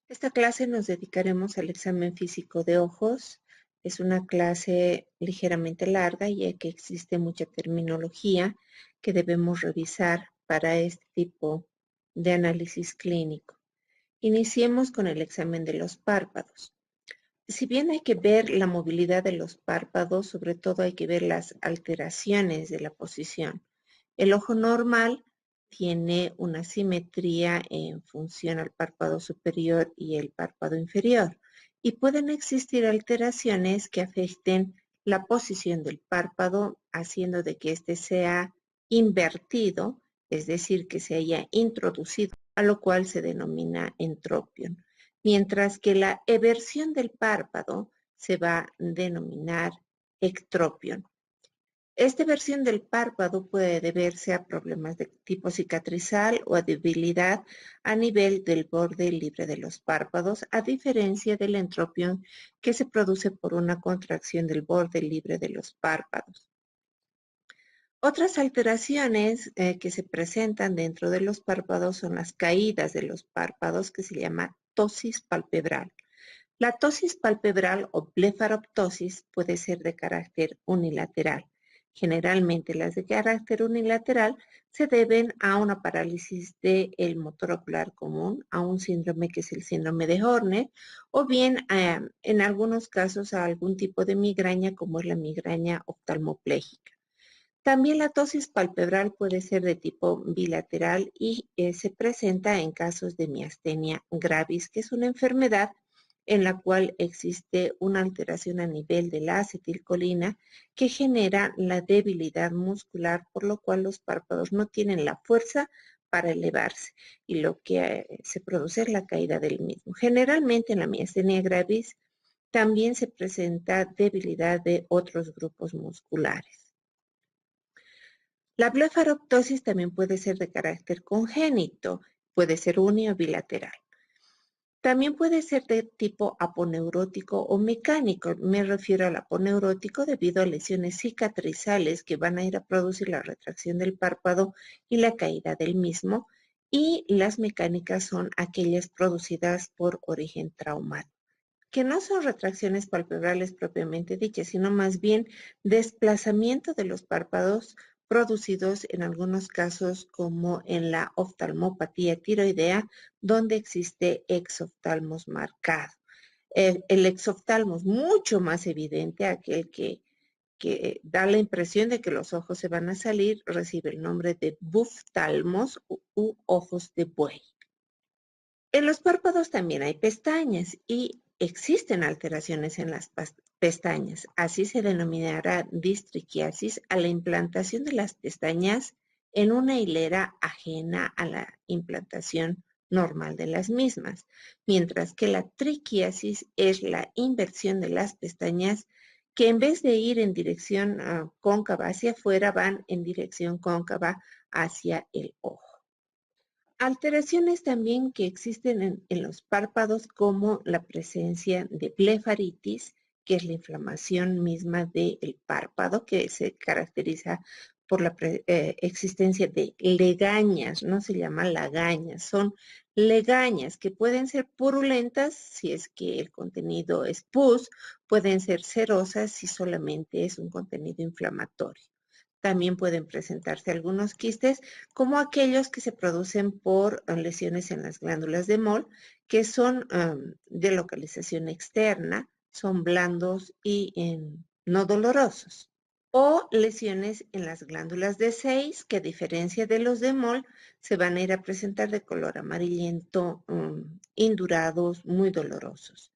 Esta clase nos dedicaremos al examen físico de ojos. Es una clase ligeramente larga ya que existe mucha terminología que debemos revisar para este tipo de análisis clínico. Iniciemos con el examen de los párpados. Si bien hay que ver la movilidad de los párpados, sobre todo hay que ver las alteraciones de la posición. El ojo normal tiene una simetría en función al párpado superior y el párpado inferior, y pueden existir alteraciones que afecten la posición del párpado, haciendo de que éste sea invertido, es decir, que se haya introducido, a lo cual se denomina entropión, mientras que la eversión del párpado se va a denominar ectropión. Esta versión del párpado puede deberse a problemas de tipo cicatrizal o a debilidad a nivel del borde libre de los párpados, a diferencia del entropión que se produce por una contracción del borde libre de los párpados. Otras alteraciones que se presentan dentro de los párpados son las caídas de los párpados, que se llama ptosis palpebral. La ptosis palpebral o blefaroptosis puede ser de carácter unilateral. Generalmente las de carácter unilateral se deben a una parálisis del motor ocular común, a un síndrome que es el síndrome de Horner, o bien en algunos casos a algún tipo de migraña como es la migraña oftalmoplégica. También la ptosis palpebral puede ser de tipo bilateral y se presenta en casos de miastenia gravis, que es una enfermedad en la cual existe una alteración a nivel de la acetilcolina que genera la debilidad muscular, por lo cual los párpados no tienen la fuerza para elevarse y lo que se produce es la caída del mismo. Generalmente en la miastenia gravis también se presenta debilidad de otros grupos musculares. La blefaroptosis también puede ser de carácter congénito, puede ser uni o bilateral. También puede ser de tipo aponeurótico o mecánico. Me refiero al aponeurótico debido a lesiones cicatrizales que van a ir a producir la retracción del párpado y la caída del mismo. Y las mecánicas son aquellas producidas por origen traumático, que no son retracciones palpebrales propiamente dichas, sino más bien desplazamiento de los párpados producidos en algunos casos como en la oftalmopatía tiroidea, donde existe exoftalmos marcado. El exoftalmos mucho más evidente, aquel que da la impresión de que los ojos se van a salir, recibe el nombre de buftalmos u ojos de buey. En los párpados también hay pestañas y existen alteraciones en las pestañas. Así se denominará distriquiasis a la implantación de las pestañas en una hilera ajena a la implantación normal de las mismas, mientras que la triquiasis es la inversión de las pestañas que en vez de ir en dirección cóncava hacia afuera, van en dirección cóncava hacia el ojo. Alteraciones también que existen en los párpados, como la presencia de blefaritis, que es la inflamación misma del párpado, que se caracteriza por la existencia de legañas, no se llama lagañas, son legañas que pueden ser purulentas si es que el contenido es pus, pueden ser cerosas si solamente es un contenido inflamatorio. También pueden presentarse algunos quistes, como aquellos que se producen por lesiones en las glándulas de Moll, que son de localización externa, son blandos y no dolorosos. O lesiones en las glándulas de Seyss, que a diferencia de los de Moll, se van a ir a presentar de color amarillento, indurados, muy dolorosos.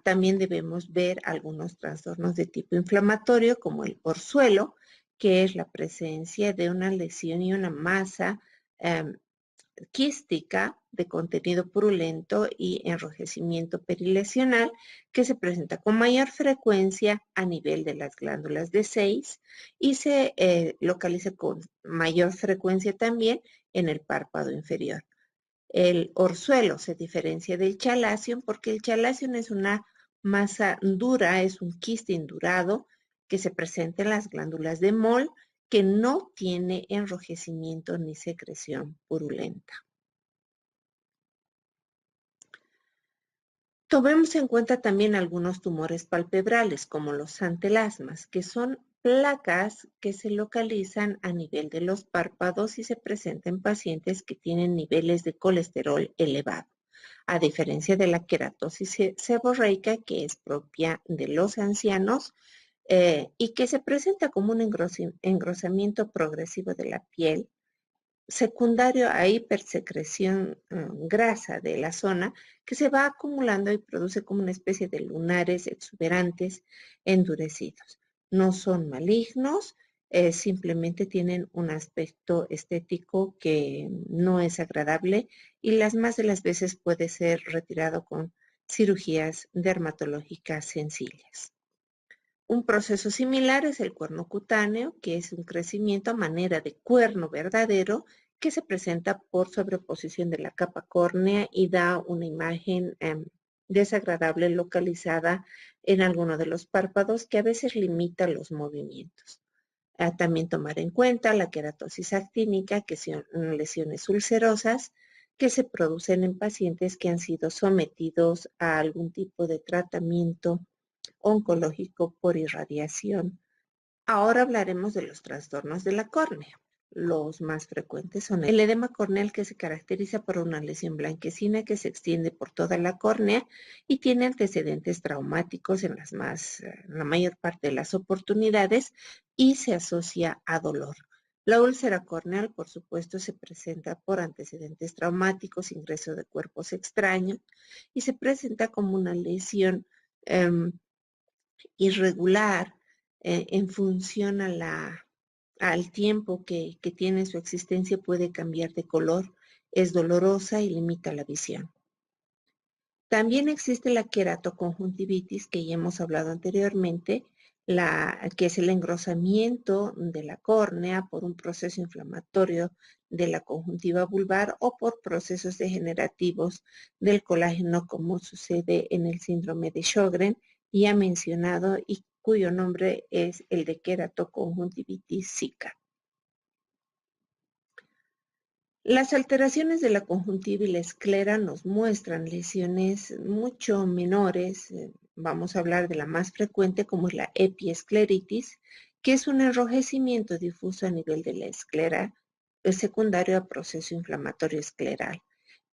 También debemos ver algunos trastornos de tipo inflamatorio, como el orzuelo, que es la presencia de una lesión y una masa quística de contenido purulento y enrojecimiento perilesional, que se presenta con mayor frecuencia a nivel de las glándulas de Seyss y se localiza con mayor frecuencia también en el párpado inferior. El orzuelo se diferencia del chalazion porque el chalazion es una masa dura, es un quiste indurado que se presenta en las glándulas de Moll, que no tiene enrojecimiento ni secreción purulenta. Tomemos en cuenta también algunos tumores palpebrales, como los antelasmas, que son placas que se localizan a nivel de los párpados y se presentan en pacientes que tienen niveles de colesterol elevado, a diferencia de la queratosis seborreica, que es propia de los ancianos y que se presenta como un engrosamiento progresivo de la piel secundario a hipersecreción grasa de la zona que se va acumulando y produce como una especie de lunares exuberantes endurecidos. No son malignos, simplemente tienen un aspecto estético que no es agradable y las más de las veces puede ser retirado con cirugías dermatológicas sencillas. Un proceso similar es el cuerno cutáneo, que es un crecimiento a manera de cuerno verdadero que se presenta por sobreposición de la capa córnea y da una imagen desagradable localizada en alguno de los párpados que a veces limita los movimientos. También tomar en cuenta la queratosis actínica, que son lesiones ulcerosas que se producen en pacientes que han sido sometidos a algún tipo de tratamiento oncológico por irradiación. Ahora hablaremos de los trastornos de la córnea. Los más frecuentes son el edema corneal, que se caracteriza por una lesión blanquecina que se extiende por toda la córnea y tiene antecedentes traumáticos en la mayor parte de las oportunidades y se asocia a dolor. La úlcera corneal, por supuesto, se presenta por antecedentes traumáticos, ingreso de cuerpos extraños y se presenta como una lesión irregular en función al tiempo que tiene su existencia, puede cambiar de color, es dolorosa y limita la visión. También existe la queratoconjuntivitis, que ya hemos hablado anteriormente, que es el engrosamiento de la córnea por un proceso inflamatorio de la conjuntiva vulvar o por procesos degenerativos del colágeno, como sucede en el síndrome de Sjögren, ya mencionado, y cuyo nombre es el de queratoconjuntivitis zika. Las alteraciones de la conjuntiva y la esclera nos muestran lesiones mucho menores. Vamos a hablar de la más frecuente, como es la epiescleritis, que es un enrojecimiento difuso a nivel de la esclera secundario a proceso inflamatorio escleral.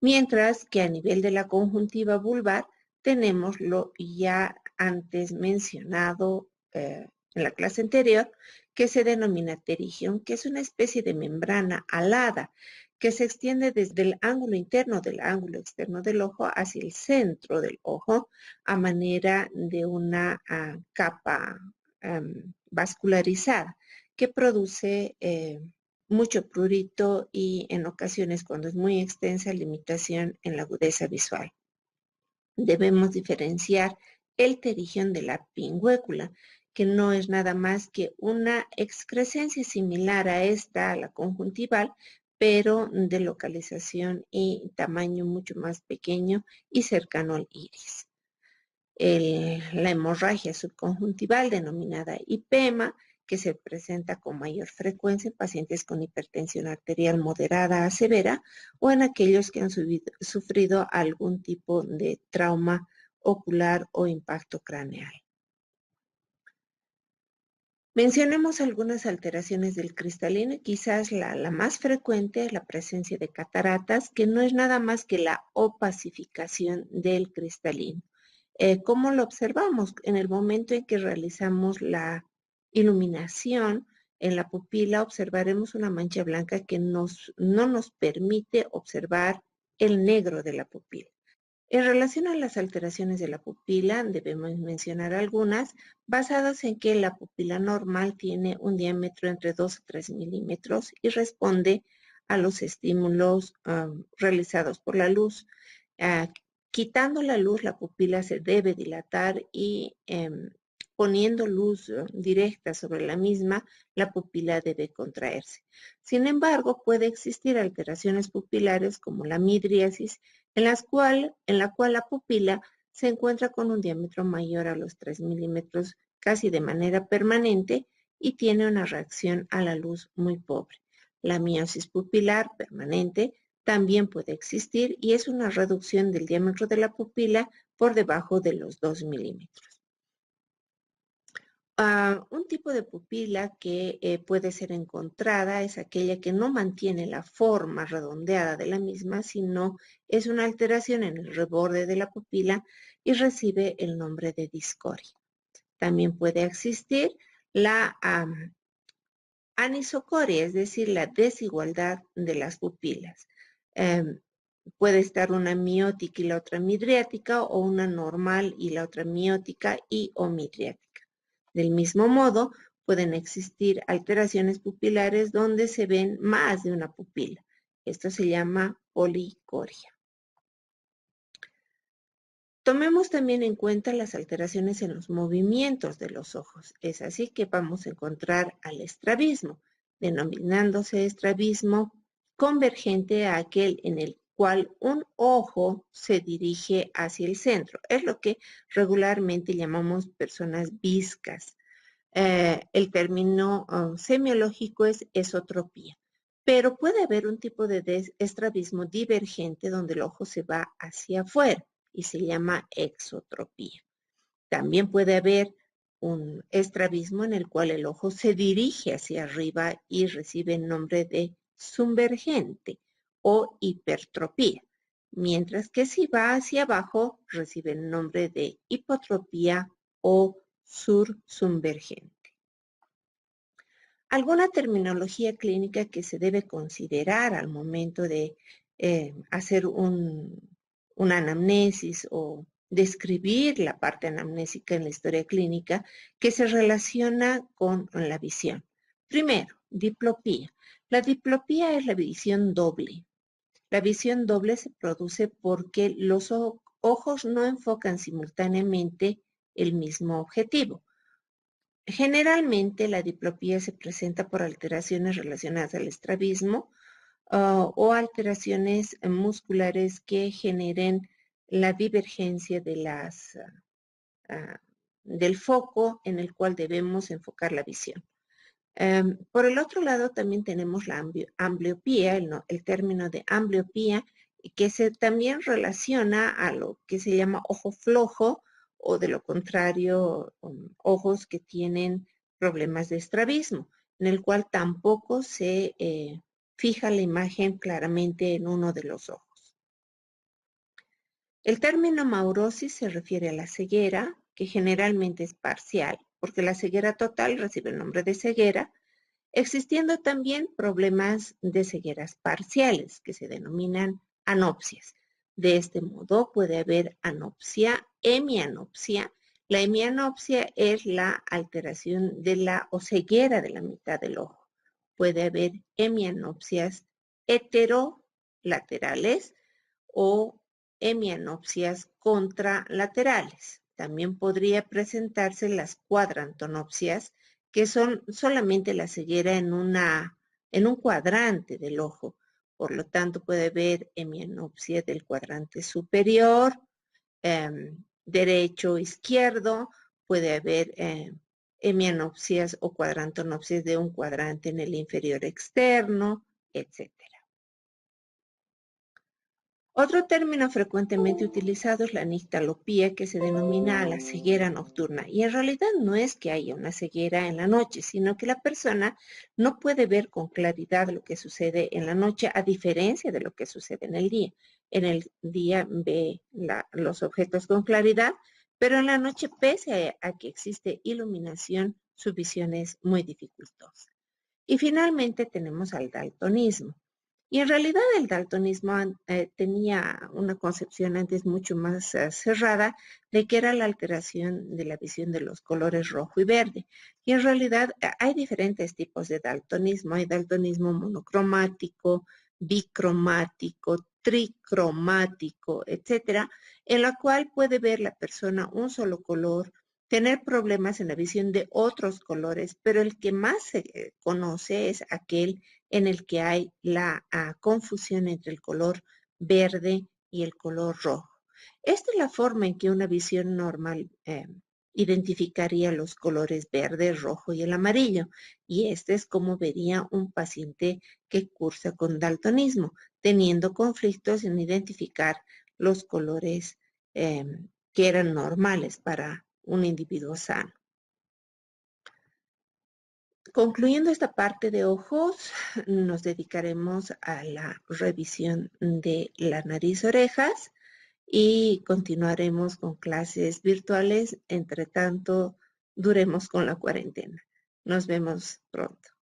Mientras que a nivel de la conjuntiva vulvar tenemos lo ya antes mencionado en la clase anterior, que se denomina pterigión, que es una especie de membrana alada que se extiende desde el ángulo interno del ángulo externo del ojo hacia el centro del ojo a manera de una capa vascularizada que produce mucho prurito y en ocasiones, cuando es muy extensa, limitación en la agudeza visual. Debemos diferenciar el pterigión de la pingüécula, que no es nada más que una excrescencia similar a esta, a la conjuntival, pero de localización y tamaño mucho más pequeño y cercano al iris. La hemorragia subconjuntival, denominada IPEMA, que se presenta con mayor frecuencia en pacientes con hipertensión arterial moderada a severa o en aquellos que han sufrido algún tipo de trauma ocular o impacto craneal. Mencionemos algunas alteraciones del cristalino y quizás la más frecuente es la presencia de cataratas, que no es nada más que la opacificación del cristalino. ¿Cómo lo observamos? En el momento en que realizamos la iluminación en la pupila, observaremos una mancha blanca que no nos permite observar el negro de la pupila. En relación a las alteraciones de la pupila, debemos mencionar algunas, basadas en que la pupila normal tiene un diámetro entre 2 a 3 milímetros y responde a los estímulos realizados por la luz. Quitando la luz, la pupila se debe dilatar y poniendo luz directa sobre la misma, la pupila debe contraerse. Sin embargo, puede existir alteraciones pupilares como la midriasis, en la cual la pupila se encuentra con un diámetro mayor a los 3 milímetros casi de manera permanente y tiene una reacción a la luz muy pobre. La miosis pupilar permanente también puede existir y es una reducción del diámetro de la pupila por debajo de los 2 milímetros. Un tipo de pupila que puede ser encontrada es aquella que no mantiene la forma redondeada de la misma, sino es una alteración en el reborde de la pupila y recibe el nombre de discoria. También puede existir la anisocoria, es decir, la desigualdad de las pupilas. Puede estar una miótica y la otra midriática, o una normal y la otra miótica y o midriática. Del mismo modo, pueden existir alteraciones pupilares donde se ven más de una pupila. Esto se llama policoria. Tomemos también en cuenta las alteraciones en los movimientos de los ojos. Es así que vamos a encontrar al estrabismo, denominándose estrabismo convergente a aquel en el cual un ojo se dirige hacia el centro. Es lo que regularmente llamamos personas viscas. El término semiológico es esotropía. Pero puede haber un tipo de estrabismo divergente donde el ojo se va hacia afuera y se llama exotropía. También puede haber un estrabismo en el cual el ojo se dirige hacia arriba y recibe el nombre de subvergente o hipertropía, mientras que si va hacia abajo recibe el nombre de hipotropía o sursubvergente. Alguna terminología clínica que se debe considerar al momento de hacer una anamnesis o describir la parte anamnésica en la historia clínica que se relaciona con la visión. Primero, diplopía. La diplopía es la visión doble. La visión doble se produce porque los ojos no enfocan simultáneamente el mismo objetivo. Generalmente la diplopía se presenta por alteraciones relacionadas al estrabismo o alteraciones musculares que generen la divergencia de del foco en el cual debemos enfocar la visión. Por el otro lado, también tenemos la ambliopía, el término de ambliopía, que se también relaciona a lo que se llama ojo flojo, o de lo contrario, ojos que tienen problemas de estrabismo, en el cual tampoco se fija la imagen claramente en uno de los ojos. El término maurosis se refiere a la ceguera, que generalmente es parcial, porque la ceguera total recibe el nombre de ceguera, existiendo también problemas de cegueras parciales, que se denominan anopsias. De este modo puede haber anopsia, hemianopsia. La hemianopsia es la alteración de la o ceguera de la mitad del ojo. Puede haber hemianopsias heterolaterales o hemianopsias contralaterales. También podría presentarse las cuadrantonopsias, que son solamente la ceguera en un cuadrante del ojo. Por lo tanto, puede haber hemianopsia del cuadrante superior, derecho, izquierdo, puede haber hemianopsias o cuadrantonopsias de un cuadrante en el inferior externo, etc. Otro término frecuentemente utilizado es la nictalopía, que se denomina a la ceguera nocturna. Y en realidad no es que haya una ceguera en la noche, sino que la persona no puede ver con claridad lo que sucede en la noche, a diferencia de lo que sucede en el día. En el día ve los objetos con claridad, pero en la noche, pese a que existe iluminación, su visión es muy dificultosa. Y finalmente tenemos al daltonismo. Y en realidad el daltonismo tenía una concepción antes mucho más cerrada de que era la alteración de la visión de los colores rojo y verde. Y en realidad hay diferentes tipos de daltonismo. Hay daltonismo monocromático, bicromático, tricromático, etcétera, en la cual puede ver la persona un solo color, tener problemas en la visión de otros colores, pero el que más se conoce es aquel en el que hay la confusión entre el color verde y el color rojo. Esta es la forma en que una visión normal identificaría los colores verde, rojo y el amarillo. Y este es como vería un paciente que cursa con daltonismo. teniendo conflictos en identificar los colores que eran normales para un individuo sano. Concluyendo esta parte de ojos, nos dedicaremos a la revisión de la nariz, orejas y continuaremos con clases virtuales. Entre tanto, duremos con la cuarentena. Nos vemos pronto.